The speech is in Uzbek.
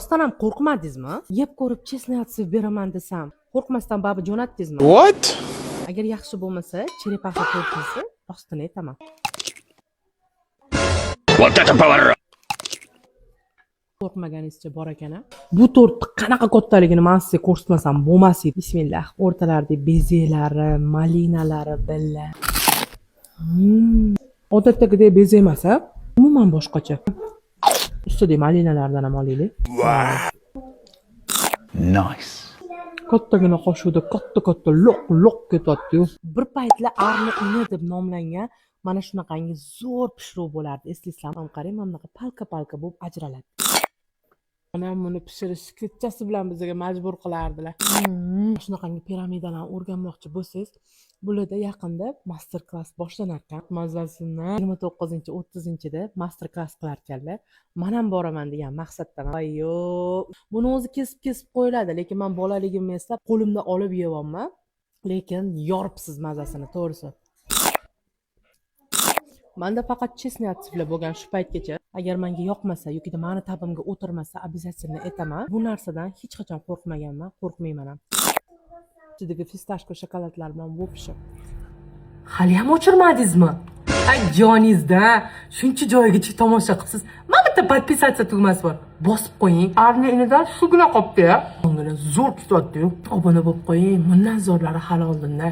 Rostdan ham qo'rqmadingizmi? Yeb ko'rib chesnat sevib beraman desam, qo'rqmasdan baribir jo'natdingizmi? What? Agar yaxshi bo'lmasa, cherepaka to'rtingizni rostdan aytaman. Вот это поворот! Qo'rqmaganingizcha bor ekan. Bu tortni qanaqa kattaligini men sizga ko'rsatmasam bo'lmas edi. Bismillah. O'rtalarida bezelari, malinalari billa. Odatdagidek beze emas, umuman boshqacha. Ustida malinalardan ham olaylik. Nice. Kattagina qoshuvda katta loq ketyapti-yu. Bir paytlar arni ini deb nomlangan mana shunaqangi zo'r pishiruv bo'lardi. Eslaysizlarmi? Qarang, mana bunaqa palka bo'lib ajraladi. Mana buni pishirish ketchasi bilan bizga majbur qilardilar. Shunaqangi piramidalarni o'rganmoqchi bo'lsangiz, bularda yaqinda master klass boshlanar ekan. Mazasini 29-30-da master klass qilar ekanlar. Men ham boraman degan maqsaddaman. Ayyo, buni o'zi kesib qo'yiladi, lekin men bolaligimni eslab qo'limda olib yeyapman. Lekin yoribsiz mazasini, to'g'risi. Menda faqat chesnat sifla bo'lgan shu paytgacha. Agar menga yoqmasa yoki meni tabimga o'tirmasa, обязательно aytaman. Bu narsadan hech qachon qo'rqmaganman, qo'rqmayman ham. Ichidagi fistashko shokoladlar bilan bo'pishib. Hali ham o'chirmadingizmi? Ay joningizda, shuncha joyigacha tomosha qilibsiz. Mana bitta podpisatsiya tugmasi bor. Bosib qo'ying. Arni inidan shugina qopdi-ya. Ungani zo'r ketyapti-yu. Obuna bo'lib qo'ying. Bundan zo'rlari hali oldinda.